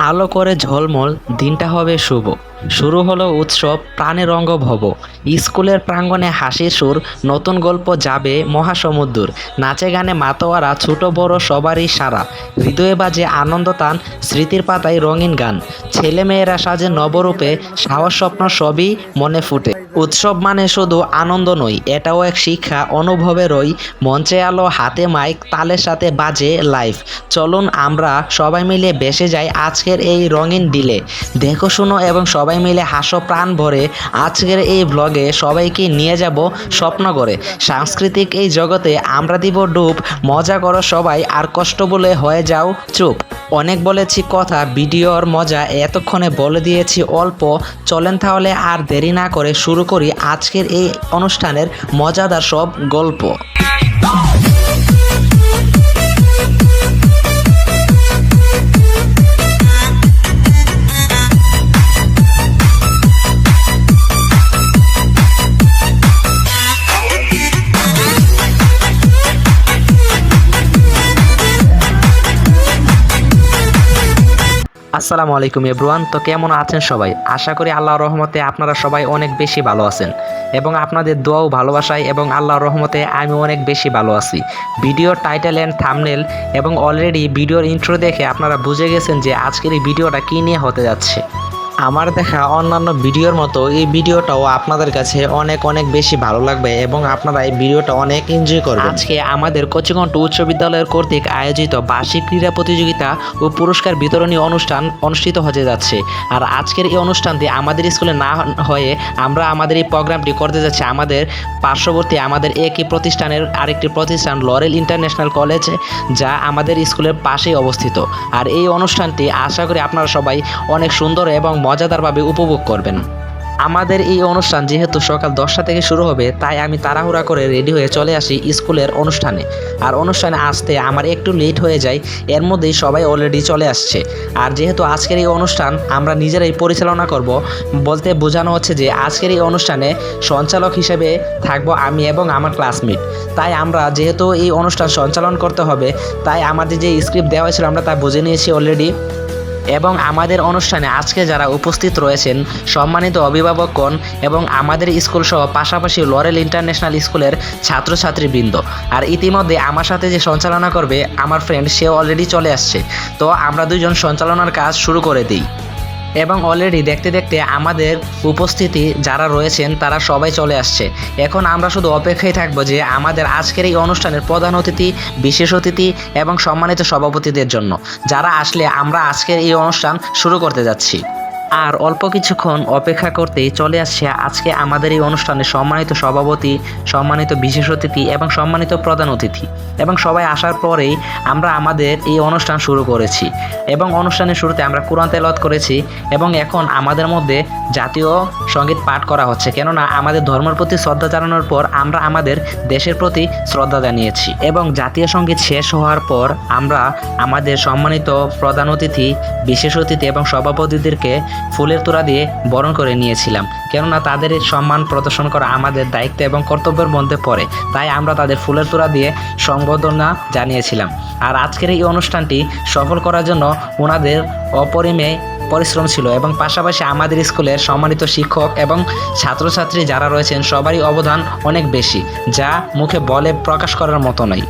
আলো করে ঝলমল দিনটা হবে শুভ। শুরু হলো উৎসব, প্রাণে রঙ্গ ভব। স্কুলের প্রাঙ্গণে হাসির সুর, নতুন গল্প যাবে মহাসমুদ্র। নাচে গানে মাতোয়ারা, ছোট বড় সবারই সারা। হৃদয়ে বাজে আনন্দ তান, স্মৃতির পাতায় রঙিন গান। ছেলেমেয়েরা সাজে নবরূপে, সাহস স্বপ্ন সবই মনে ফুটে। উৎসব মানে শুধু আনন্দ নয়, এটাও এক শিক্ষা, অনুভবেরই। মঞ্চে আলো, হাতে মাইক, তালের সাথে বাজে লাইভ। চলুন আমরা সবাই মিলে ভেসে যাই আজকের এই রঙিন ডিলে। দেখো শুনো এবং সবাই মিলে হাসো প্রাণ ভরে। আজকের এই ব্লগে সবাইকে নিয়ে যাব স্বপ্ন করে। সাংস্কৃতিক এই জগতে আমরা দিব ডুব। মজা করো সবাই, আর কষ্ট বলে হয়ে যাও চুপ। অনেক বলেছি কথা, ভিডিওর মজা এতক্ষণে বলে দিয়েছি অল্প। চলেন তাহলে আর দেরি না করে শুরু করি আজকের এই অনুষ্ঠানের মজাদার সব গল্প। আসসালামু আলাইকুম এভরিওয়ান। তো কেমন আছেন সবাই? আশা করি আল্লাহর রহমতে আপনারা সবাই অনেক বেশি ভালো আছেন এবং আপনাদের দোয়া ও ভালোবাসায় এবং আল্লাহর রহমতে আমি অনেক বেশি ভালো আছি। ভিডিওর টাইটেল অ্যান্ড থাম্বনেল এবং অলরেডি ভিডিওর ইন্ট্রো দেখে আপনারা বুঝে গেছেন যে আজকের এই ভিডিওটা কী নিয়ে হতে যাচ্ছে। আমার দেখা অন্যান্য ভিডিওর মতো এই ভিডিওটাও আপনাদের কাছে অনেক অনেক বেশি ভালো লাগবে এবং আপনারা এই ভিডিওটা অনেক এনজয় করবেন। আজকে আমাদের কচিকণ্ঠ উচ্চ বিদ্যালয়ের কর্তৃক আয়োজিত বার্ষিক ক্রীড়া প্রতিযোগিতা ও পুরস্কার বিতরণী অনুষ্ঠান অনুষ্ঠিত হতে যাচ্ছে। আর আজকের এই অনুষ্ঠানটি আমাদের স্কুলে না হয়ে আমরা আমাদের এই প্রোগ্রামটি করতে যাচ্ছি আমাদের পার্শ্ববর্তী আমাদের একই প্রতিষ্ঠানের আরেকটি প্রতিষ্ঠান লরেল ইন্টারন্যাশনাল কলেজ, যা আমাদের স্কুলের পাশেই অবস্থিত। আর এই অনুষ্ঠানটি আশা করি আপনারা সবাই অনেক সুন্দর এবং মজাদারভাবে উপভোগ করবেন। আমাদের এই অনুষ্ঠান যেহেতু সকাল 10টা থেকে শুরু হবে, তাই আমি তাড়াহুড়া করে রেডি হয়ে চলে আসি স্কুলের অনুষ্ঠানে। আর অনুষ্ঠানে আসতে আমার একটু লেট হয়ে যায়, এর মধ্যেই সবাই অলরেডি চলে আসছে। আর যেহেতু আজকের এই অনুষ্ঠান আমরা নিজেরাই পরিচালনা করব, বলতে বোঝানো হচ্ছে যে আজকের এই অনুষ্ঠানে সঞ্চালক হিসেবে থাকবো আমি এবং আমার ক্লাসমেট। তাই আমরা যেহেতু এই অনুষ্ঠান সঞ্চালন করতে হবে, তাই আমাদের যে স্ক্রিপ্ট দেওয়া হয়েছিল আমরা তা বুঝে নিয়েছি অলরেডি। এবং আমাদের অনুষ্ঠানে আজকে যারা উপস্থিত রয়েছেন সম্মানিত অভিভাবকগণ এবং আমাদের স্কুল সহ পাশাপাশি লরেল ইন্টারন্যাশনাল স্কুলের ছাত্রছাত্রীবৃন্দ। আর ইতিমধ্যে আমার সাথে যে সঞ্চালনা করবে আমার ফ্রেন্ড, সে অলরেডি চলে আসছে। তো আমরা দুইজন সঞ্চালনার কাজ শুরু করে দিই। এবং অলরেডি দেখতে দেখতে আমাদের উপস্থিতি যারা রয়েছেন তারা সবাই চলে আসছে। এখন আমরা শুধু অপেক্ষায় থাকবো যে আমাদের আজকের এই অনুষ্ঠানের প্রধান অতিথি, বিশেষ অতিথি এবং সম্মানিত সভাপতিদের জন্য যারা আসলে আমরা আজকের এই অনুষ্ঠান শুরু করতে যাচ্ছি। আর অল্প কিছুক্ষণ অপেক্ষা করতেই চলে আসছে আজকে আমাদের এই অনুষ্ঠানে সম্মানিত সভাপতি, সম্মানিত বিশেষ অতিথি এবং সম্মানিত প্রধান অতিথি। এবং সবাই আসার পরেই আমরা আমাদের এই অনুষ্ঠান শুরু করেছি। এবং অনুষ্ঠানের শুরুতে আমরা কোরআন তেলাওয়াত করেছি এবং এখন আমাদের মধ্যে জাতীয় সঙ্গীত পাঠ করা হচ্ছে, কেননা আমাদের ধর্মের প্রতি শ্রদ্ধা জানানোর পর আমরা আমাদের দেশের প্রতি শ্রদ্ধা জানিয়েছি। এবং জাতীয় সঙ্গীত শেষ হওয়ার পর আমরা আমাদের সম্মানিত প্রধান অতিথি, বিশেষ অতিথি এবং সভাপতিদেরকে ফুলের তোড়া দিয়ে বরণ করে নিয়েছিলাম, কেননা তাদের সম্মান প্রদর্শন করা আমাদের দায়িত্ব এবং কর্তব্যের মধ্যে পড়ে। তাই আমরা তাদের ফুলের তোড়া দিয়ে সংবর্ধনা জানিয়েছিলাম। আর আজকের এই অনুষ্ঠানটি সফল করার জন্য ওনাদের অপরিমেয় পরিশ্রম ছিল এবং পাশাপাশি আমাদের স্কুলের সম্মানিত শিক্ষক এবং ছাত্রছাত্রী যারা রয়েছেন সবারই অবদান অনেক বেশি, যা মুখে বলে প্রকাশ করার মতো নয়।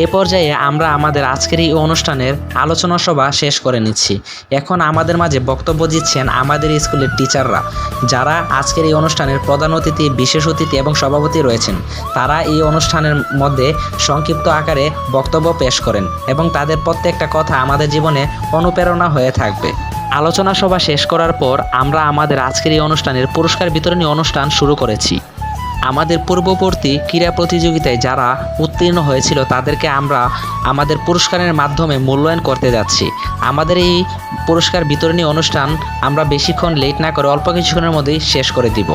এ পর্যায়ে আমরা আমাদের আজকের এই অনুষ্ঠানের আলোচনা সভা শেষ করে নিচ্ছি। এখন আমাদের মাঝে বক্তব্য দিচ্ছেন আমাদের স্কুলের টিচাররা, যারা আজকের এই অনুষ্ঠানের প্রধান অতিথি, বিশেষ অতিথি এবং সভাপতি রয়েছেন। তারা এই অনুষ্ঠানের মধ্যে সংক্ষিপ্ত আকারে বক্তব্য পেশ করেন এবং তাদের প্রত্যেকটা কথা আমাদের জীবনে অনুপ্রেরণা হয়ে থাকবে। আলোচনা সভা শেষ করার পর আমরা আমাদের আজকের এই অনুষ্ঠানের পুরস্কার বিতরণী অনুষ্ঠান শুরু করেছি। আমাদের পূর্ববর্তী ক্রীড়া প্রতিযোগিতায় যারা উত্তীর্ণ হয়েছিল তাদেরকে আমরা আমাদের পুরস্কারের মাধ্যমে মূল্যায়ন করতে যাচ্ছি। আমাদের এই পুরস্কার বিতরণী অনুষ্ঠান আমরা বেশিক্ষণ লেট না করে অল্প কিছুক্ষণের মধ্যেই শেষ করে দিব।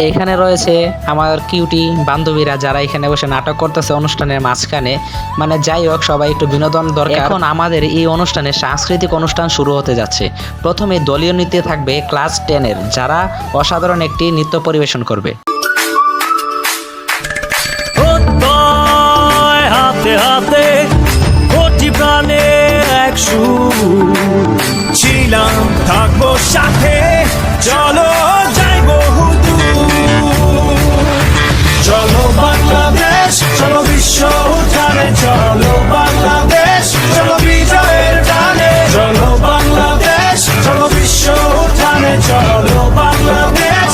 এখানে রয়েছে আমার কিউটি বান্ধবীরা, যারা এখানে বসে নাটক করতেছে অনুষ্ঠানের মাঝখানে। মানে যাই হোক, সবাই একটু বিনোদন দরকার। এখন আমাদের এই অনুষ্ঠানে সাংস্কৃতিক অনুষ্ঠান শুরু হতে যাচ্ছে। প্রথমে দলীয় নৃত্যে থাকবে ক্লাস 10-এর, যারা অসাধারণ একটি নৃত্য পরিবেশন করবে। হাতে হাতে কোটি প্রাণে এক এক সুর ছিলাম থাকবো সাথে চলো যাই বহুদূর চলো বাংলাদেশ চলো বিশ্ব উঠানে চলো বাংলাদেশ চলো বিজয়ের গানে চলো বাংলাদেশ চলো বিশ্ব উঠানে চলো বাংলাদেশ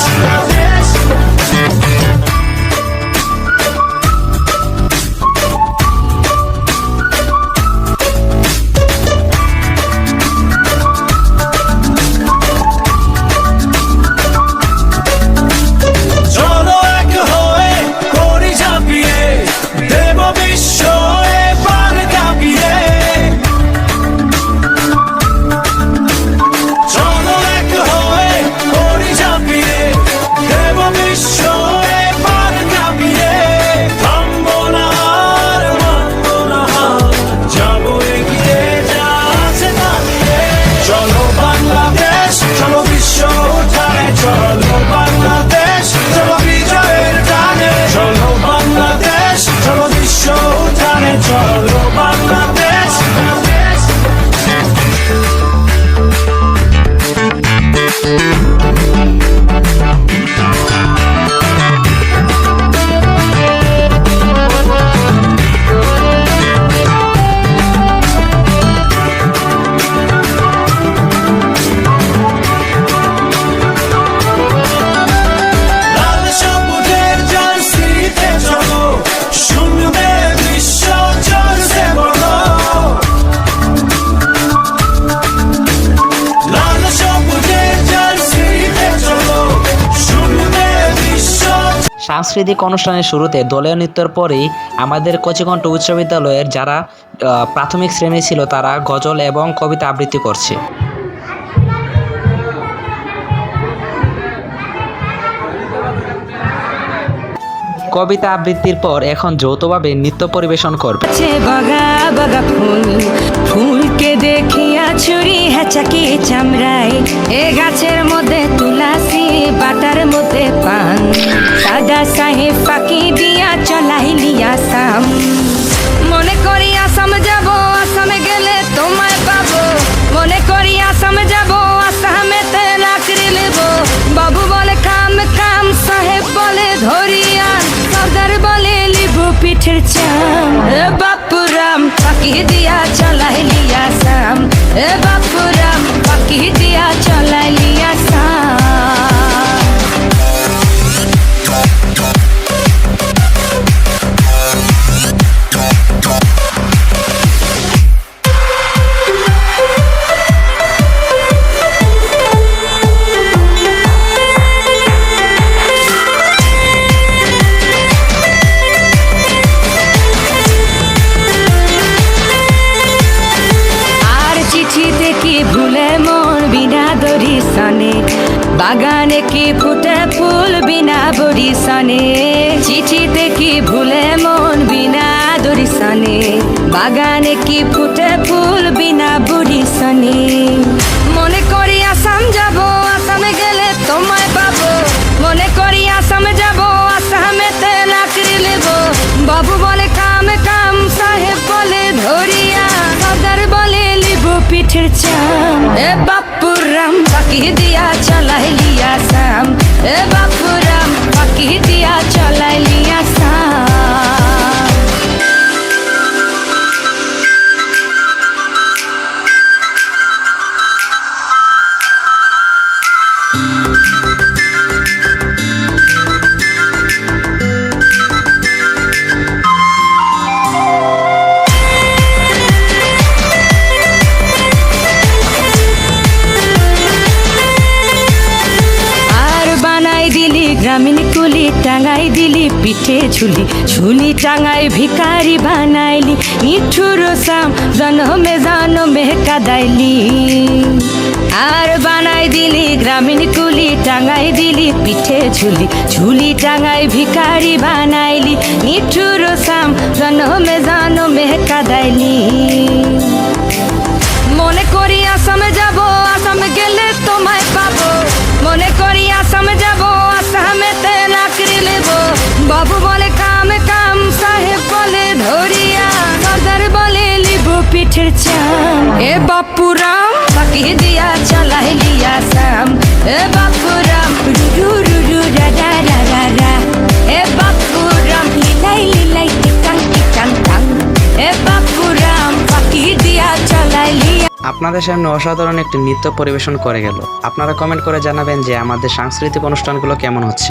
চলো এক হয়ে করি ঝাঁপিয়ে দেব বিশ্ব এবার কাঁপিয়ে চলো এক হয়ে করি ঝাঁপিয়ে দেব বিশ্ব এবার কাঁপিয়ে থামবো না আর মানবো না হার, যাবো এগিয়ে যা আছে দাঁড়িয়ে চলো বাংলাদেশ চলো বিশ্ব উঠানে চলো বাংলাদেশ চলো বিজয়ের গানে চলো বাংলাদেশ চলো বিশ্ব উঠানে চলো বাংলাদেশ লাল সবুজের জার্সিতে চলো শুনবে বিশ্ব জোরসে বলো লাল সবুজের জার্সিতে চলো শুনবে বিশ্ব সাংস্কৃতিক অনুষ্ঠানের শুরুতে দলীয় নৃত্যের পরেই আমাদের কচিকণ্ঠ উচ্চ বিদ্যালয়ের যারা প্রাথমিক শ্রেণী ছিল তারা গজল এবং কবিতা আবৃত্তি করছে। কবিতা আবৃত্তির পর এখন যৌথভাবে নৃত্য পরিবেশন করবে। बगा बगा फूल फूल के देखिया छुरी हेचाकी चामড়ায় এ গাছের মধ্যে তুলসী বাটার মধ্যে পান সাদা সাহেব ফাঁকি দিয়া চলাইলি আসাম মনে করি আসাম যাব আসামে গেলে তোমায় পাবো মনে করি আসাম যাব আসামেতে লাকড়ি নেব বাবু বলে কাম কাম সাহেব বলে ধরিয়ান সর্দার বলে লিবু পিঠের চাম এ বাপুরাম পাখি দিয়া চলাইলি আসাম এ বাপুরাম পাখি দিয়া চলাইলি আসাম আর চিঠিতে কি ভুলে মন বিনা দরি সনে বাগানে কি ফুটে ফুল বিনা বড়ি সনে চিঠিতে কি ভুলে মন বিনা দরি সনে বাগানে কি ফুটে ফুল বিনা বড়ি সনে মনে করি আসাম যাব আসামে গেলে তোমায় পাবো মনে করি আসামে যাব আসামেতে লাকড়ি নেব বাবু বলে কাম কাম সাহেব বলে ধরিয়া সর্দার বলে লিবু পিঠের চাম এ বাপুরাম পাখি দিয়া চলাইলি আসাম এ বাপুরাম পাখি দিয়া চলাইলি আসাম গ্রামীণ কুলি টাঙ্গাই দিলি পিঠে ঝুলি ঝুলি টাঙ্গাই ভিকারি বানাইলি নিঠুর সাম জনমে কাদাইলি আর বানাই দিলি গ্রামীণ কুলি টাঙ্গাই দিলি পিঠে ঝুলি ঝুলি টাঙ্গাই ভিকারি বানাইলি নিঠুর সাম জনমে কাদাইলি মনে করি আসামে যাব আসামে গেলে তোমায় পাবো মনে করি আসামে যাব আসামেতে লাকড়ি নেব বাবু বলে কাম কাম সাহেব বলে ধরিয়া সর্দার বলে লিবু পিঠের চাম এ ফাঁকি দিয়া চালাই লিয়া সাম এ বাপুরাম রু রু রু রা রা রা রা রা এ বাপুরাম লিলাই লিলাই টিকাং টিকাং টাং এ বাপুরাম ফাঁকি দিয়া চালাই লিয়া। আপনাদের সামনে অসাধারণ একটি নৃত্য পরিবেশন করে গেল। আপনারা কমেন্ট করে জানাবেন যে আমাদের সাংস্কৃতিক অনুষ্ঠানগুলো কেমন হচ্ছে।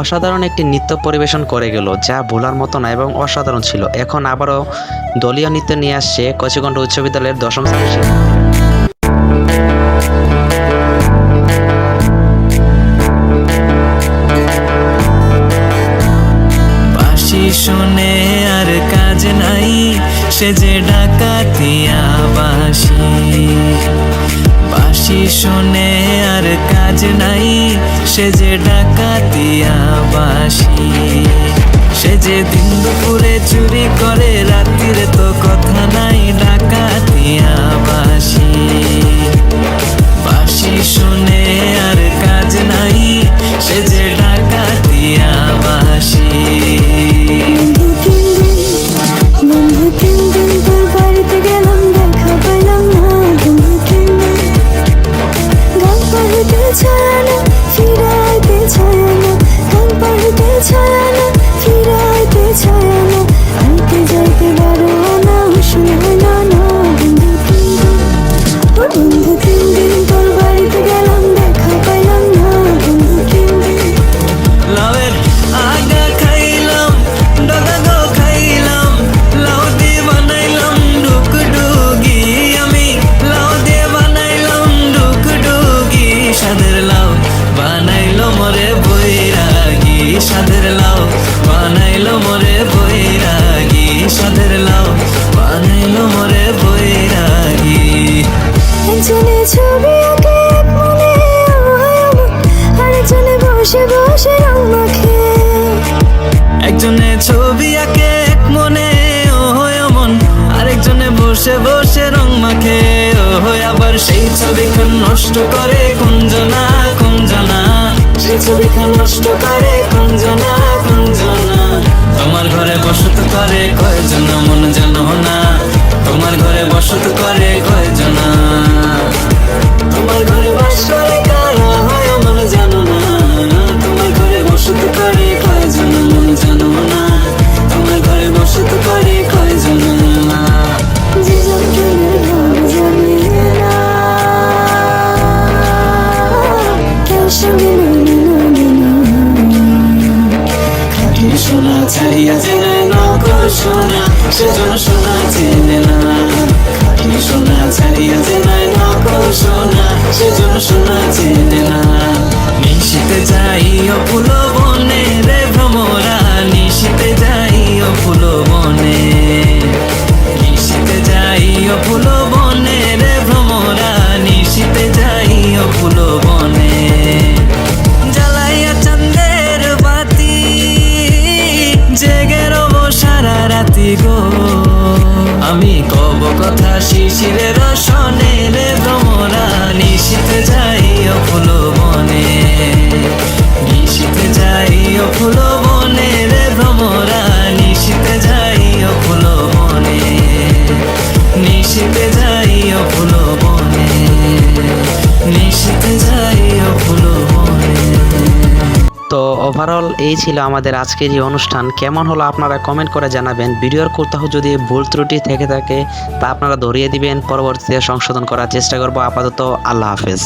অসাধারণ একটি নৃত্য পরিবেশন করে গেল, যা ভোলার মতো না এবং অসাধারণ ছিল। এখন আবারও দলীয় নৃত্য নিয়ে আসছে কচিকণ্ঠ উচ্চ বিদ্যালয়ের 10ম শ্রেণীর শিক্ষার্থী। শুনে আর কাজ নাই সে যে ডাকাতিয়া বাঁশি শুনে আর কাজ নাই সে যে ডাকাতিয়া বাঁশি সে যে দিন দুপুরে চুরি করে রাত্রিরে তো কথা নাই ডাকাতিয়া বাঁশি শুনে আর কাজ নাই সে যে ডাকাতিয়া বাঁশি। একজনে ছবি আঁকে এক মনে ও হয় অমন, আরেকজনে বসে বসে রং মাখে ও হয় আবার সেই ছবিখান নষ্ট করে কুঞ্জনা সেই ছবিখান নষ্ট করে কুঞ্জনা তোমার ঘরে বসত করে কয়জন মন জানো না, তোমার ঘরে বসত করে কয়জন, তোমার ঘরে বাস করে কারা হয় মন জানো না, তোমার ঘরে বসত করে কয়জন মন জানো না, তোমার ঘরে বসত করে কয়জন। সোনা ছাড়িয়া জেনে নকল সোনা সেজন সোনা চেনে না, সোনা ছাড়িয়া জেনে নকল সোনা সেজন সোনা চেনে না। নিশিতে যাই ও ফুল বনে রে ভ্রমরা, নিশিতে যাই ও ফুল বনে, নিশিতে যাই ও ফুল বনে রে ভ্রমরা, নিশিতে যাই ও ফুল বনে। জ্বালাইয়া চাঁদের বাতি জেগে রব গো আমি কব কথা শিশিরের রসনে রে ভ্রমরা নিশিতে যাই ও ফুল বনে নিশিতে যাই ও ফুল বনে রে ভ্রমরা নিশিতে যাই ও ফুল বনে নিশিতে যাই ও ফুল বনে নিশিতে যাই ও ফুল বনে। তো ওভারঅল এই ছিল আমাদের আজকের এই অনুষ্ঠান। কেমন হলো আপনারা কমেন্ট করে জানাবেন। ভিডিওর কোথাও যদি ভুল ত্রুটি থেকে থাকে তা আপনারা ধরিয়ে দিবেন, পরবর্তীতে সংশোধন করার চেষ্টা করব। আপাতত আল্লাহ হাফেজ।